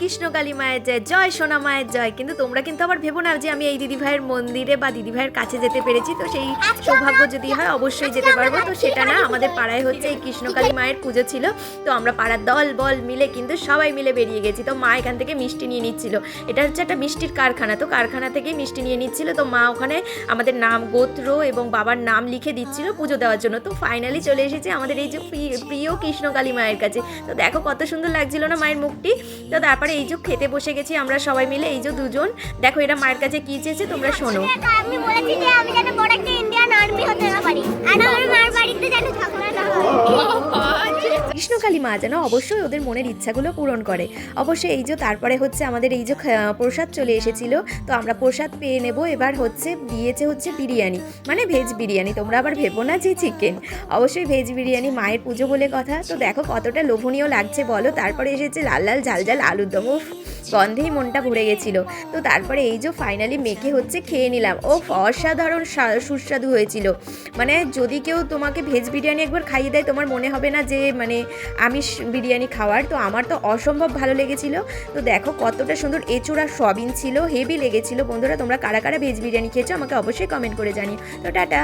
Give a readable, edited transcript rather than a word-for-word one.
কৃষ্ণকালী মায়ের জয়, জয় সোনা মায়ের জয়। কিন্তু তোমরা কিন্তু আবার ভেবো না যে আমি এই দিদিভাইয়ের মন্দিরে বা দিদিভাইয়ের কাছে যেতে পেরেছি, তো সেই সৌভাগ্য যদি হয় অবশ্যই যেতে পারবো। তো সেটা না, আমাদের পাড়ায় হচ্ছে এই কৃষ্ণকালী মায়ের পুজো ছিল, তো আমরা পাড়ার দল বল মিলে কিন্তু সবাই মিলে বেরিয়ে গেছি। তো মা এখান থেকে মিষ্টি নিয়ে নিচ্ছিল, এটা হচ্ছে একটা মিষ্টির কারখানা, তো কারখানা থেকেই মিষ্টি নিয়ে নিচ্ছিল। তো মা ওখানে আমাদের নাম, গোত্র এবং বাবার নাম লিখে দিচ্ছিল পুজো দেওয়ার জন্য। তো ফাইনালি চলে এসেছি আমাদের এই যে প্রিয় কৃষ্ণকালী মায়ের কাছে। তো দেখো কত সুন্দর লাগছিল না মায়ের মুখটি। তো তারপরে এই যে খেতে বসে গেছি আমরা সবাই মিলে, এই যে দুজন, দেখো এরা মায়ের কাছে কি চেয়েছে তোমরা শোনো। আমি বলেছি যে আমি যেন বড় একটা ইন্ডিয়ান আর্মি হতে না পারি, আর আমার মার বাড়িতে যেন ঝগড়া না হয়। কৃষ্ণকালী মা যেন অবশ্যই ওদের মনের ইচ্ছাগুলো পূরণ করে। অবশ্যই এই যে তারপরে হচ্ছে আমাদের এই যে প্রসাদ চলে এসেছিল, তো আমরা প্রসাদ পেয়ে নেব। এবার হচ্ছে দিয়েছে হচ্ছে বিরিয়ানি, মানে ভেজ বিরিয়ানি, তোমরা আবার ভেবো না যে চিকেন, অবশ্যই ভেজ বিরিয়ানি, মায়ের পুজো বলে কথা। তো দেখো কতটা লোভনীয় লাগছে বলো। তারপরে এসেছে লাল লাল ঝাল ঝাল আলুর দম, গন্ধেই মনটা ভরে গেছিলো। তো তারপরে এই যে ফাইনালি মেখে হচ্ছে খেয়ে নিলাম, ও অসাধারণ সুস্বাদু হয়েছিল। মানে যদি কেউ তোমাকে ভেজ বিরিয়ানি একবার খাইয়ে দেয়, তোমার মনে হবে না যে মানে আমিষ বিরিয়ানি খাওয়ার। তো আমার তো অসম্ভব ভালো লেগেছিল। তো দেখো কতটা সুন্দর এঁচোড়া সয়াবিন ছিল, হেভি লেগেছিল। বন্ধুরা তোমরা কারা কারা ভেজ বিরিয়ানি খেয়েছো আমাকে অবশ্যই কমেন্ট করে জানিও। তো টাটা।